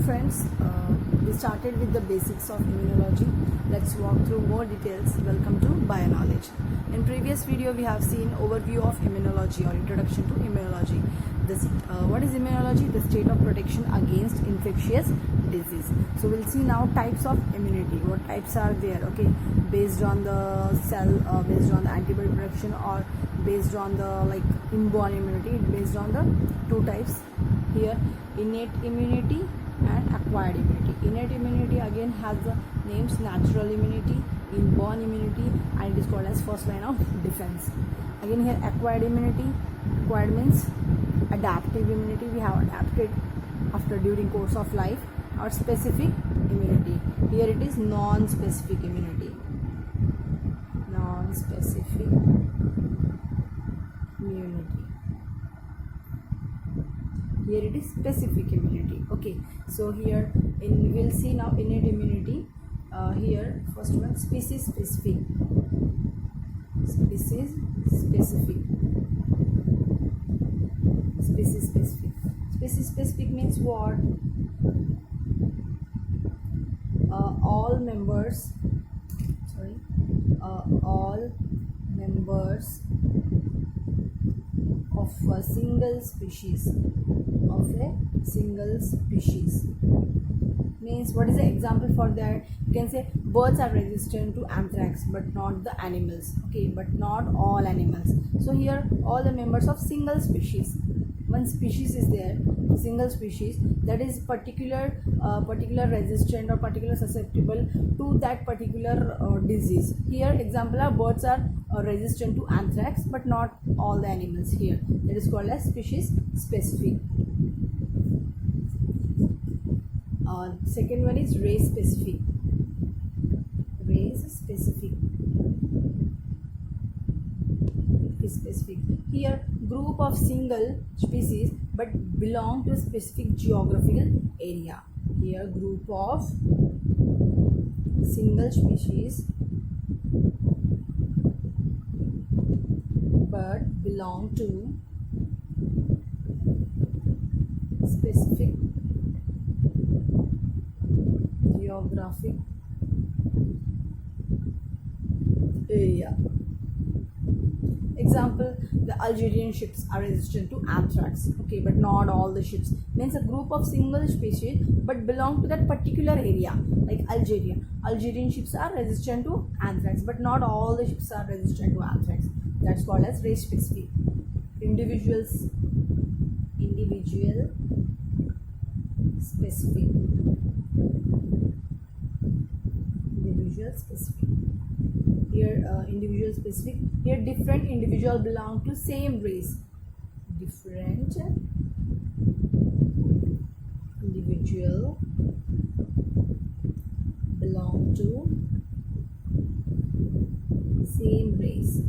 friends, we started with the basics of immunology. Let's walk through more details. Welcome to BioKnowledge. In previous video we have seen overview of immunology or introduction to immunology. What is immunology? The state of protection against infectious disease. So we'll see now types of immunity. What types are there? Okay, based on the cell, based on the antibody production, or based on the inborn immunity. Based on the two types here: innate immunity and acquired immunity. Innate immunity again has the names natural immunity, inborn immunity, and it is called as first line of defense. Again here acquired immunity. Acquired means adaptive immunity. We have adapted after during course of life. Or specific immunity. Here it is non-specific immunity. Non-specific immunity. Here it is specific immunity. Okay, so here we'll see now innate immunity. Here first one, species specific. Species specific. Species specific. Species specific means what? All members of a single species means, what is the example for that? You can say birds are resistant to anthrax, but not the animals. Okay, but not all animals. So here all the members of single species. One species is there, single species, that is particular resistant or particular susceptible to that particular disease. Here example are birds are resistant to anthrax, but not all the animals. Here that is called as species specific. Second one is race specific. Race specific. Specific. Here group of single species but belong to a specific geographical area. Here group of single species but belong to specific geographic area. Example, the Algerian ships are resistant to anthrax. Okay, but not all the ships. Means a group of single species but belong to that particular area. Like Algerian ships are resistant to anthrax, but not all the ships are resistant to anthrax. That's called as race specific. Individual specific. Here individual specific. Here different individual belong to same race. Different individual belong to same race.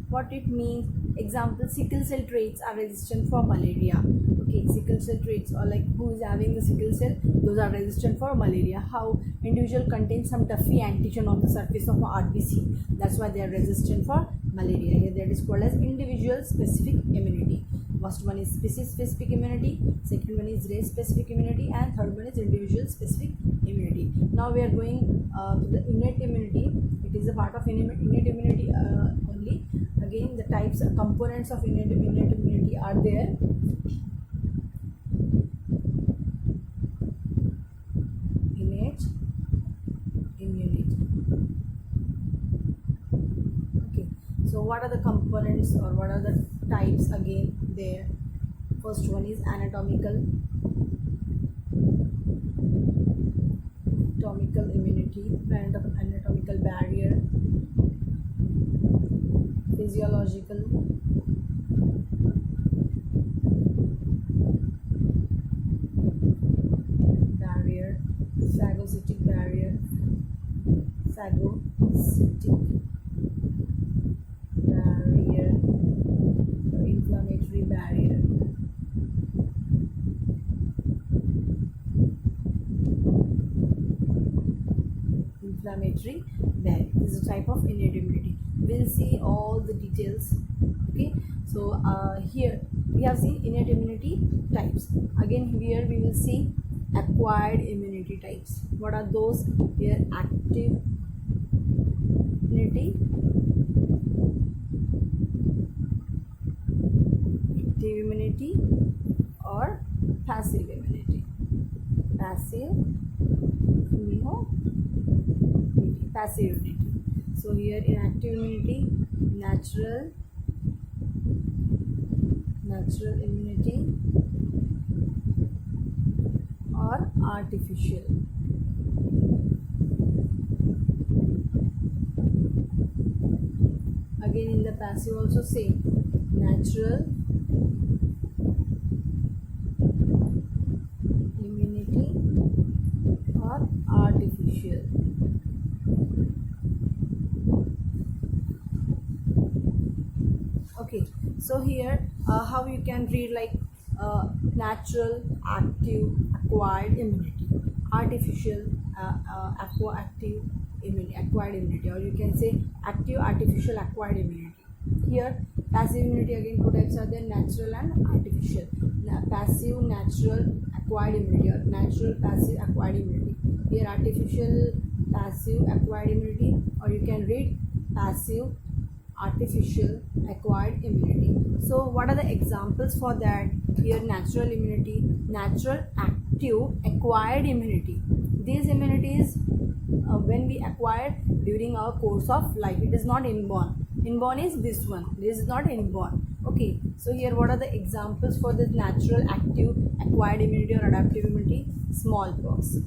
What it means? Example, sickle cell traits are resistant for malaria. Okay, sickle cell traits, or who is having the sickle cell, those are resistant for malaria. How? Individual contains some Duffy antigen on the surface of RBC. That's why they are resistant for malaria. Here that is called as individual specific immunity. First one is species specific immunity, second one is race specific immunity, and third one is individual specific immunity. Now we are going to the innate immunity. It is a part of innate immunity only. Again, the types, components of innate immunity are there. Innate immunity. Okay, so what are the components or what are the types again there? First one is anatomical immunity, anatomical barrier, physiological barrier, phagocytic barrier, inflammatory barrier. Inflammatory barrier. This is a type of innate immunity. We'll see all the details. Okay, so here we have seen innate immunity types. Again here we will see acquired immunity types. What are those? Here active immunity, or passive immunity. Passive immunity. So here in active immunity, natural immunity or artificial. Again in the passive also same, natural immunity or artificial. Okay, so here how you can read like natural, active, acquired immunity, artificial, acquired immunity, or you can say active, artificial, acquired immunity. Here passive immunity, again two types are there, natural and artificial. Passive, natural, acquired immunity, or natural, passive, acquired immunity. Here artificial, passive, acquired immunity, or you can read passive, artificial, acquired immunity. So what are the examples for that? Here natural immunity, natural, active, acquired immunity. These immunities when we acquire during our course of life, it is not inborn. Inborn is this one, this is not inborn. Okay, so here what are the examples for this natural, active, acquired immunity or adaptive immunity? Smallpox.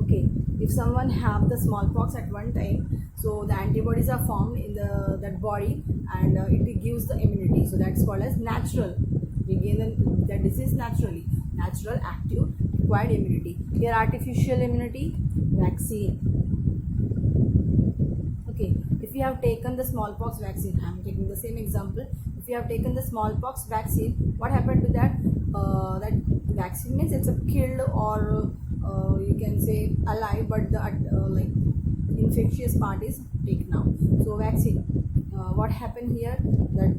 Okay, if someone have the smallpox at one time, so the antibodies are formed in that body, and it gives the immunity. So that's called as natural. We gain the disease naturally. Natural, active, acquired immunity. Here artificial immunity, vaccine. Okay, if you have taken the smallpox vaccine, I am taking the same example. If you have taken the smallpox vaccine, what happened to that? That vaccine means it's a killed or you can say alive, but the like infectious part is taken out. So vaccine, what happened here? That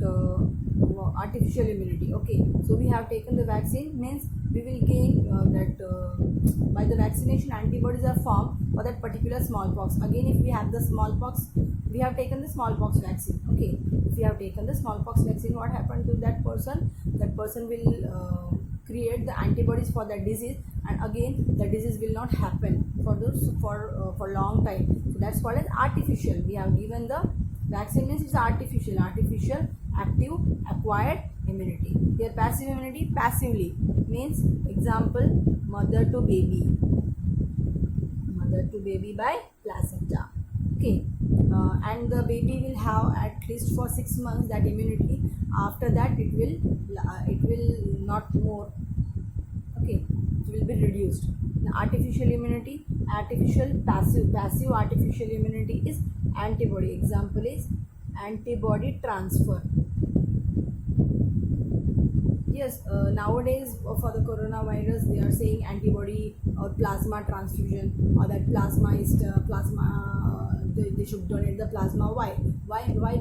artificial immunity. Okay, so we have taken the vaccine, means we will gain by the vaccination antibodies are formed for that particular smallpox. Again, if we have the smallpox, we have taken the smallpox vaccine. Okay, if we have taken the smallpox vaccine, what happened to that person? That person will create the antibodies for that disease, and again the disease will not happen for long time. So that's called as artificial. We have given the vaccine, means it's artificial, active, acquired immunity. Here passive immunity, passively means example mother to baby by placenta. Okay, and the baby will have at least for 6 months that immunity. After that it will not more. Okay, it will be reduced. Now, artificial immunity, passive artificial immunity is antibody. Example is antibody transfer. Yes, nowadays for the coronavirus they are saying antibody or plasma transfusion, or that plasma is they should donate the plasma. Why?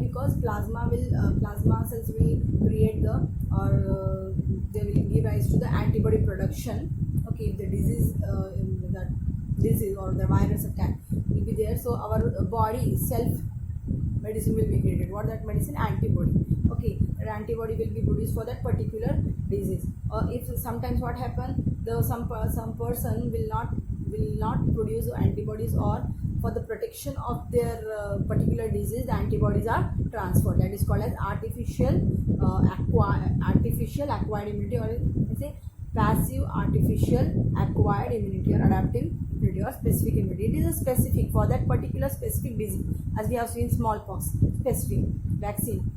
Because plasma cells will create the, or they will give rise to the antibody production. Okay, if the disease or the virus attack will be there, so our body self medicine will be created. What that medicine? Antibody. Okay, that antibody will be produced for that particular disease. If sometimes what happens, some person will not produce antibodies, or for the protection of their particular disease, the antibodies are transferred. That is called as artificial acquired immunity, or say passive artificial acquired immunity, or adaptive immunity, or specific immunity. It is a specific for that particular specific disease, as we have seen smallpox, specific vaccine,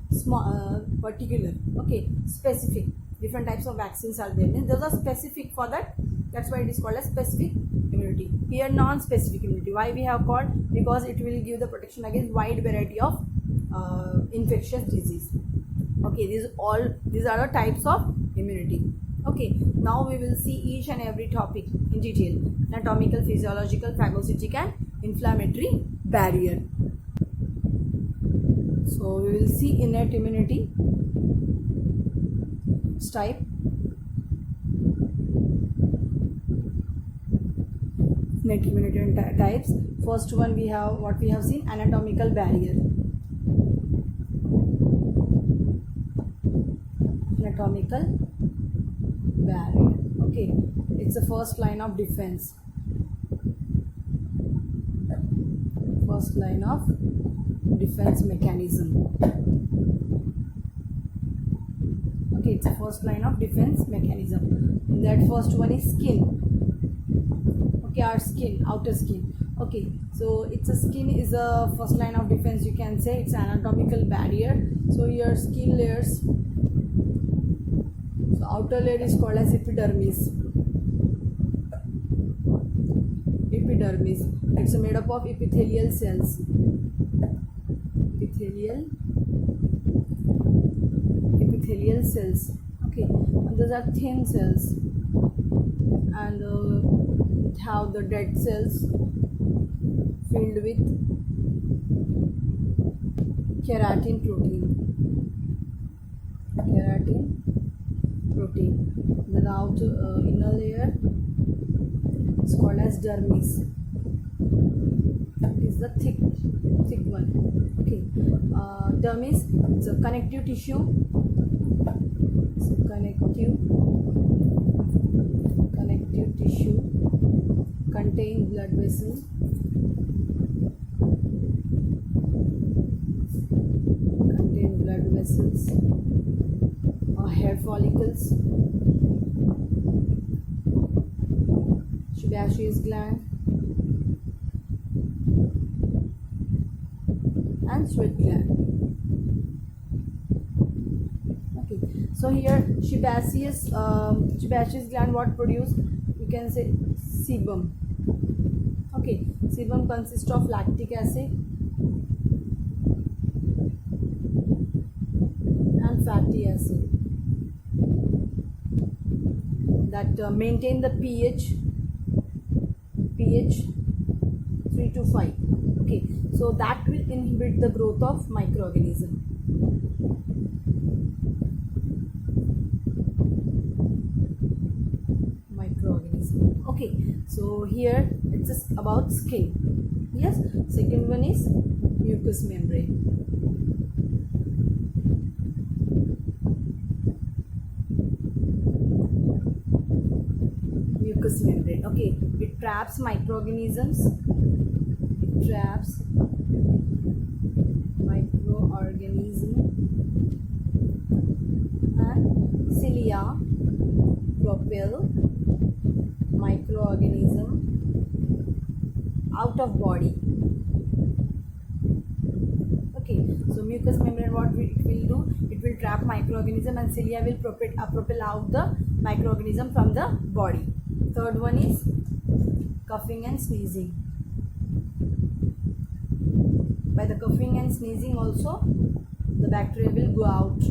particular. Okay, specific. Different types of vaccines are there. Those are specific for that. That's why it is called as specific immunity. Here non-specific immunity. Why we have called? Because it will give the protection against wide variety of infectious disease. Okay, these are the types of immunity. Okay, now we will see each and every topic in detail. Anatomical, physiological, phagocytic and inflammatory barrier. So we will see innate immunity. its type. Types. First one we have what we have seen, anatomical barrier. Anatomical barrier. Okay, it's the first line of defense. First line of defense mechanism. Okay, it's the first line of defense mechanism. That first one is skin. Okay, our skin, outer skin. Okay, so it's a skin is a first line of defense, you can say. It's an anatomical barrier. So your skin layers, so outer layer is called as epidermis. Epidermis, it's made up of epithelial cells. Epithelial cells. Okay, and those are thin cells, and have the dead cells filled with keratin protein. The outer inner layer is called as dermis. That is the thick one. Okay, dermis is a connective tissue. So connective tissue contain blood vessels. Hair follicles, sebaceous gland, and sweat gland. Okay, so here sebaceous gland what produce? You can say sebum. Okay, sebum consists of lactic acid and fatty acid that maintain the pH 3 to 5. Okay, so that will inhibit the growth of microorganism. Okay, so here it's just about skin. Yes, second one is mucous membrane. Mucous membrane. Okay, it traps microorganisms. And cilia propel microorganism out of body. Okay, so mucous membrane what it will do? It will trap microorganism, and cilia will propel out the microorganism from the body. Third one is coughing and sneezing. By the coughing and sneezing also the bacteria will go out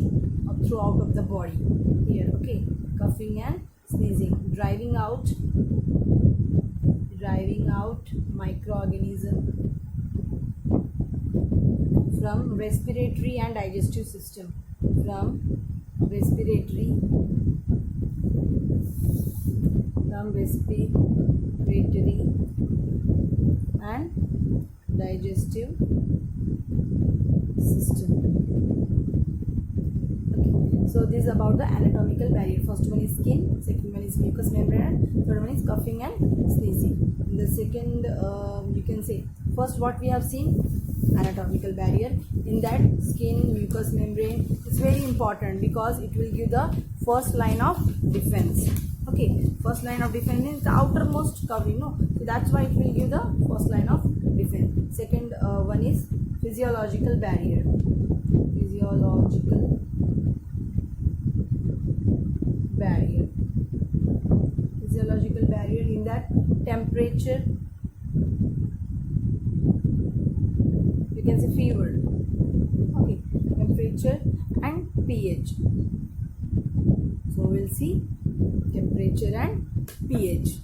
throughout of the body. Here, okay, coughing and sneezing, driving out microorganism from respiratory and digestive system. Respiratory and digestive system. Okay, so this is about the anatomical barrier. First one is skin, second one is mucous membrane, third one is coughing and sneezing. In the second, you can say, first what we have seen, anatomical barrier. In that, skin, mucous membrane is very important because it will give the first line of defense. Okay, first line of defense is the outermost covering, no? So that's why it will give the first line of defense. Second one is physiological barrier. Physiological barrier, in that temperature, you can say fever. Okay, temperature and pH. So we'll see temperature and pH.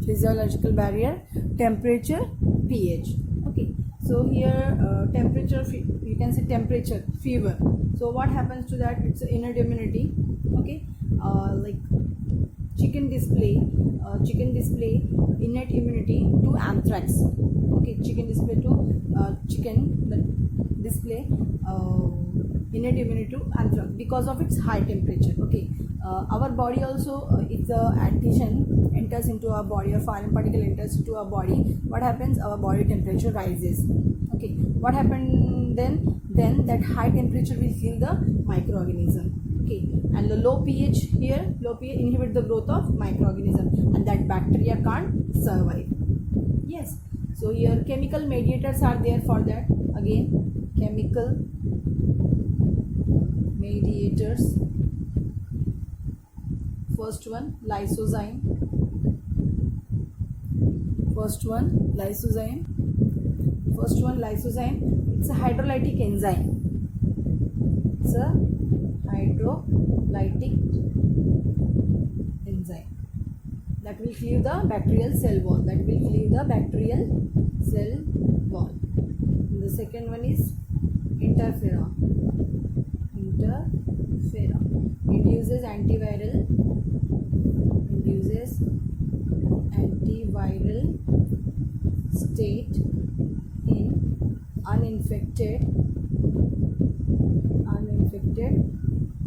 Physiological barrier, temperature, pH. Okay, So here temperature, you can say temperature, fever. So what happens to that? It's innate immunity. Okay, like chicken display innate immunity to anthrax. Okay, chicken display to display innate immunity to anthrax because of its high temperature. Okay, our body also, if the antigen enters into our body or foreign particle enters into our body, what happens? Our body temperature rises. Okay, what happened then? Then that high temperature will kill the microorganism. Okay, and the low pH here, low pH inhibit the growth of microorganism, and that bacteria can't survive. Yes, so here chemical mediators are there for that. Again, chemical mediators. First one, lysozyme. It's a hydrolytic enzyme. That will cleave the bacterial cell wall. The second one is interferon. Induces antiviral state in uninfected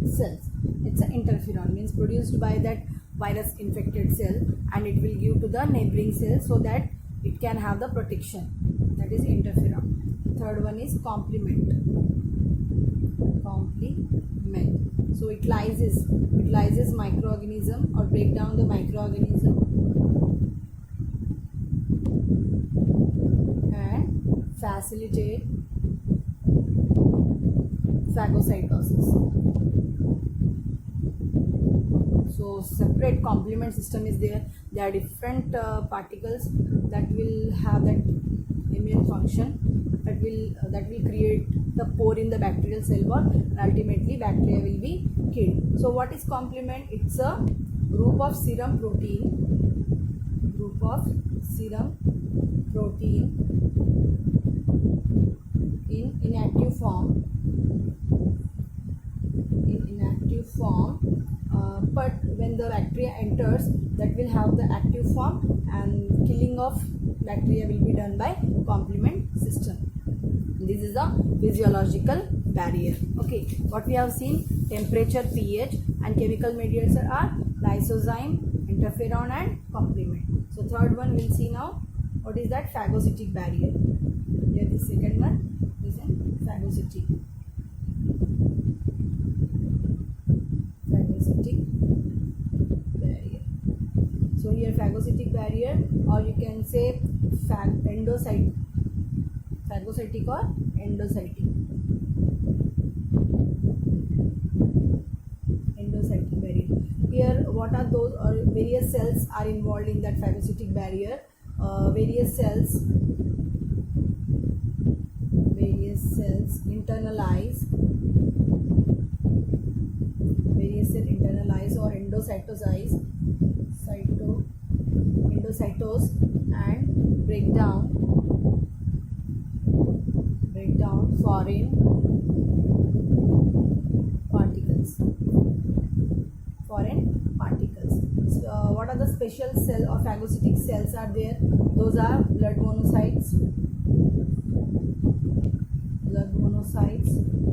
cells. It's an interferon, means produced by that virus infected cell, and it will give to the neighboring cell so that it can have the protection. That is interferon. Third one is complement. So it lyses microorganism or break down the microorganism and facilitate phagocytosis. So separate complement system is there. There are different particles that will have that immune function, that will create the pore in the bacterial cell wall, and ultimately bacteria will be killed. So what is complement? It's a group of serum protein in inactive form, but when the bacteria enters, that will have the active form, and killing of bacteria will be done by complement system. This is the physiological barrier. Okay, what we have seen: temperature, pH, and chemical mediators are lysozyme, interferon, and complement. So third one we'll see now. What is that? Phagocytic barrier. Here the second one is phagocytic barrier. So here phagocytic barrier, or you can say phagocytic or endocytic barrier. Here what are those, or various cells are involved in that phagocytic barrier. Various cells internalize or endocytose and break down foreign particles. So, what are the special cell or phagocytic cells are there? Those are blood monocytes,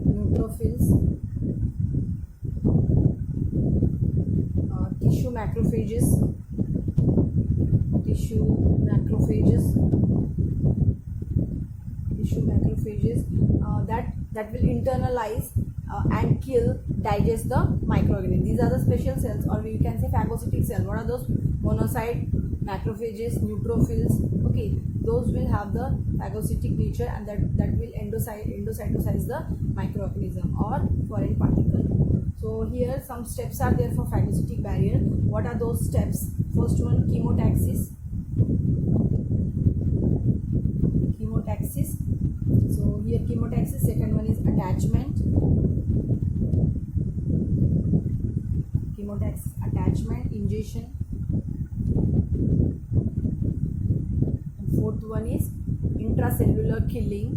neutrophils, tissue macrophages, that will internalize and digest the microorganism. These are the special cells, or you can say phagocytic cells. What are those? Monocyte, macrophages, neutrophils. Okay, those will have the phagocytic nature, and that will endocytosize the microorganism or foreign particle. So here some steps are there for phagocytic barrier. What are those steps? First one, chemotaxis. So here chemotaxis. Second one is attachment. Ingestion. And fourth one is intracellular killing,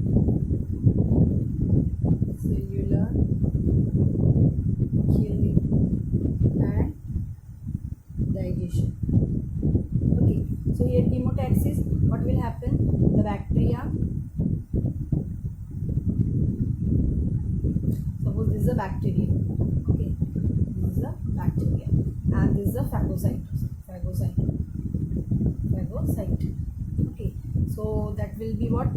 and digestion. Okay, so here chemotaxis, what will happen? The bacteria, suppose this is a bacteria, okay, this is a bacteria, and this is a phagocyte, okay, so that will be what?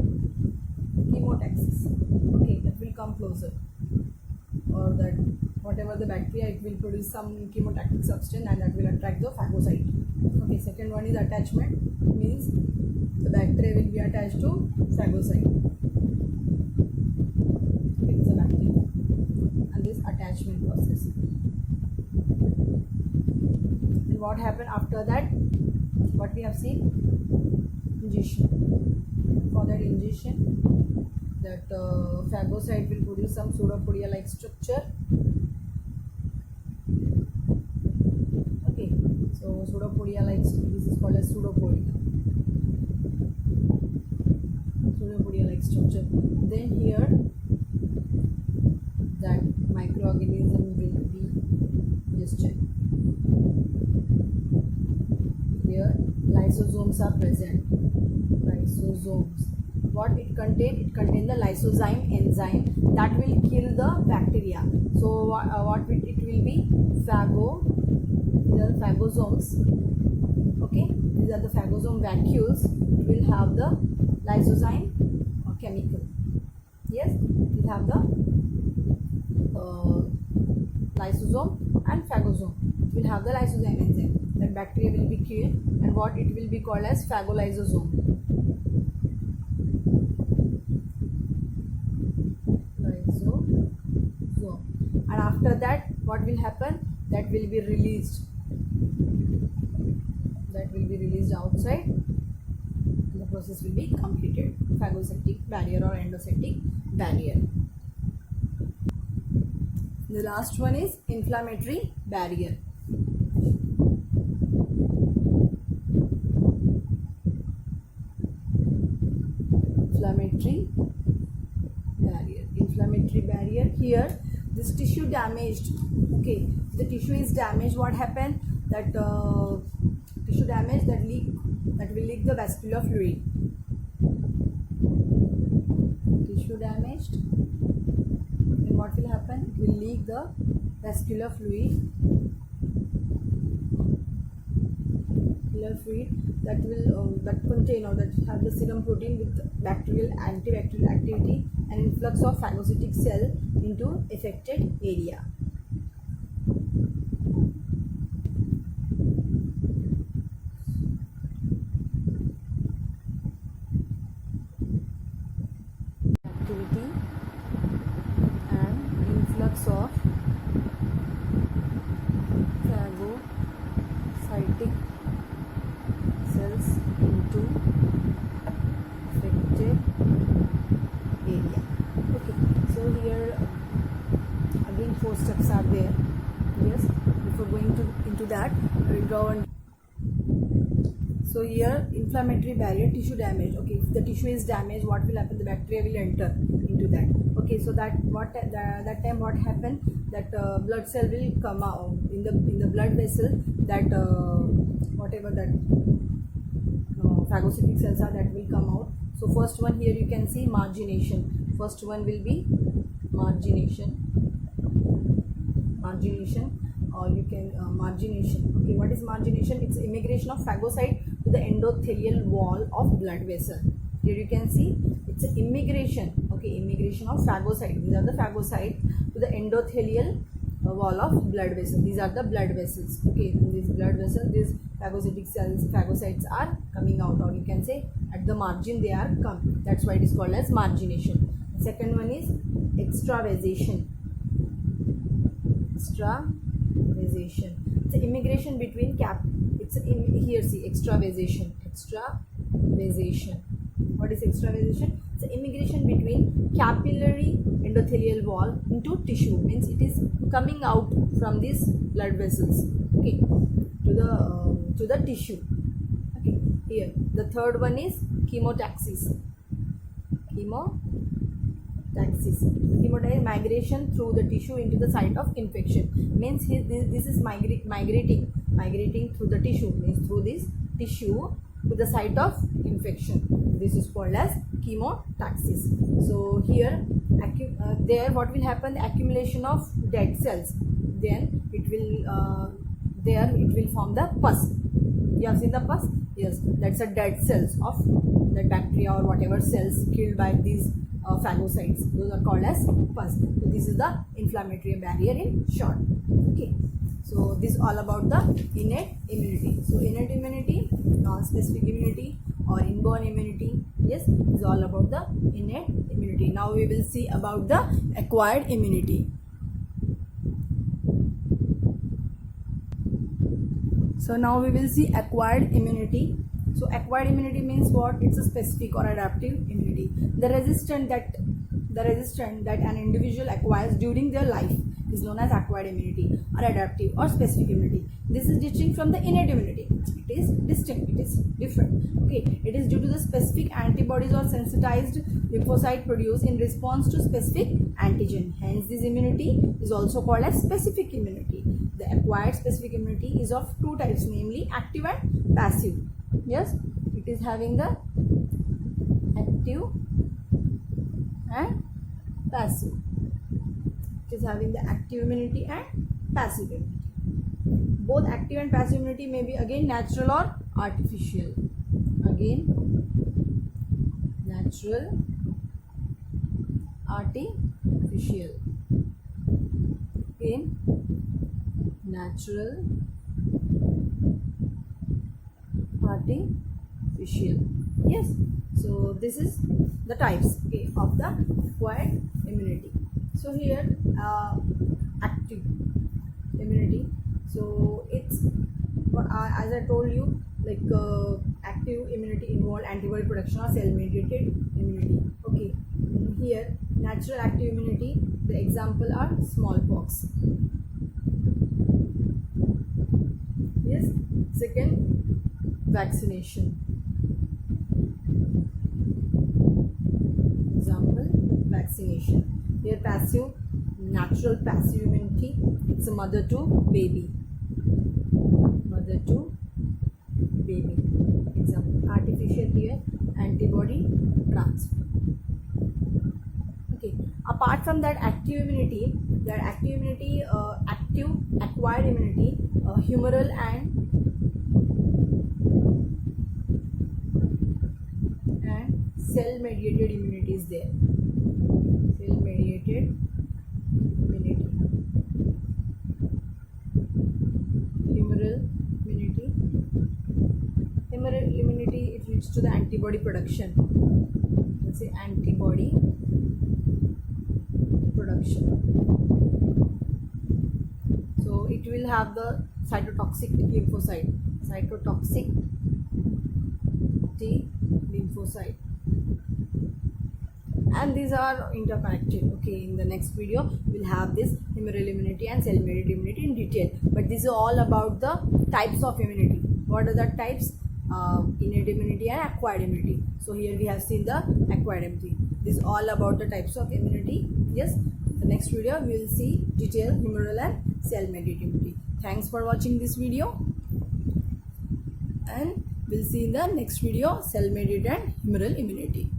Chemotaxis, okay, that will come closer, or that whatever the bacteria, it will produce some chemotactic substance and that will attract the phagocyte. Okay, second one is attachment, means the bacteria will be attached to phagocyte. Okay, this is a bacteria and this attachment process. And what happened after that? What we have seen? Ingestion. For that ingestion, that phagocyte will produce some pseudopodia like structure. Okay, so pseudopodia like, this is called as pseudopodia like structure. Then here that microorganism will be digested. Here lysosomes are present. Lysosomes, what it contain? It contain the lysozyme enzyme that will kill the bacteria. So what it will be? These are phagosomes. Okay, these are the phagosome vacuoles. It will have the lysozyme chemical. Yes, we have the lysosome and phagosome. It will have the lysozyme enzyme. That bacteria will be killed, and what it will be called as phagolysosome. And after that, what will happen? That will be released. Outside. The process will be completed. Phagocytic barrier or endocytic barrier. The last one is inflammatory barrier. Inflammatory barrier. Here, this tissue damaged. Okay, the tissue is damaged. What happened? That tissue damage, that will leak the vascular fluid. Tissue damaged, and what will happen? It will leak the vascular fluid. That will that contain or that have the serum protein with bacterial antibacterial activity and influx of phagocytic cell into affected area. Activity and influx of phagocytic cells into affected area. Okay, so here again 4 steps are there. Yes, before going into that, I will draw one. So here inflammatory barrier, tissue damage. Okay, if the tissue is damaged, what will happen? The bacteria will enter into that. Okay, so that time what happened? That blood cell will come out in the blood vessel. That whatever that phagocytic cells are, that will come out. So first one here you can see margination. First one will be margination, or you can margination. Okay, what is margination? It's immigration of phagocyte to the endothelial wall of blood vessel. Here you can see it's an immigration. Okay, immigration of phagocyte. These are the phagocyte to the endothelial wall of blood vessel. These are the blood vessels. Okay, in this blood vessel, these phagocytic cells, phagocytes are coming out, or you can say at the margin they are come. That's why it is called as margination. Second one is extravasation. Extravasation. It's an immigration between here see extravasation. What is extravasation? It's an immigration between capillary endothelial wall into tissue. Means it is coming out from these blood vessels. Okay, to the tissue. Okay, here the third one is chemotaxis. Chemotaxis. Chemotaxis, migration through the tissue into the site of infection. Means this is migrating through the tissue, means through this tissue to the site of infection. This is called as chemotaxis. So here there what will happen, the accumulation of dead cells, then it will form the pus. You have seen the pus? Yes, that's a dead cells of the bacteria or whatever cells killed by these phagocytes. Those are called as pus. So this is the inflammatory barrier in short. Okay, so this is all about the innate immunity. So innate immunity, non-specific immunity or inborn immunity. Yes, this is all about the innate immunity. Now we will see about the acquired immunity. So now we will see acquired immunity. So acquired immunity means what? It's a specific or adaptive immunity. The resistance that an individual acquires during their life is known as acquired immunity or adaptive or specific immunity. This is distinct from the innate immunity. It is distinct, it is different. Okay, it is due to the specific antibodies or sensitized lymphocyte produced in response to specific antigen. Hence this immunity is also called as specific immunity. The acquired specific immunity is of two types, namely active and passive. Yes, it is having the active and passive. It is having the active immunity and passive immunity. Both active and passive immunity may be again natural or artificial. Again, natural, artificial. Again, natural, artificial. Yes, so this is the types, okay, of the acquired immunity. So here active immunity, so it's as I told you, like active immunity involve antibody production or cell mediated immunity. Okay, here natural active immunity, the example are smallpox. Yes, second, vaccination. Example, vaccination. Here passive, natural passive immunity, it's a mother to baby. Mother to baby. Example, artificial here, antibody transfer. Okay, apart from that active immunity, active acquired immunity, humoral and cell mediated immunity is there. Cell mediated immunity. Humoral immunity. Humoral immunity, it leads to the antibody production. Let's say antibody production. So it will have the cytotoxic lymphocyte. Cytotoxic T lymphocyte. And these are interconnected. Okay, in the next video we'll have this humoral immunity and cell mediated immunity in detail, but this is all about the types of immunity. What are the types? Innate immunity and acquired immunity. So here we have seen the acquired immunity. This is all about the types of immunity. Yes, the next video we will see detailed humoral and cell mediated immunity. Thanks for watching this video, and we'll see in the next video cell mediated and humoral immunity.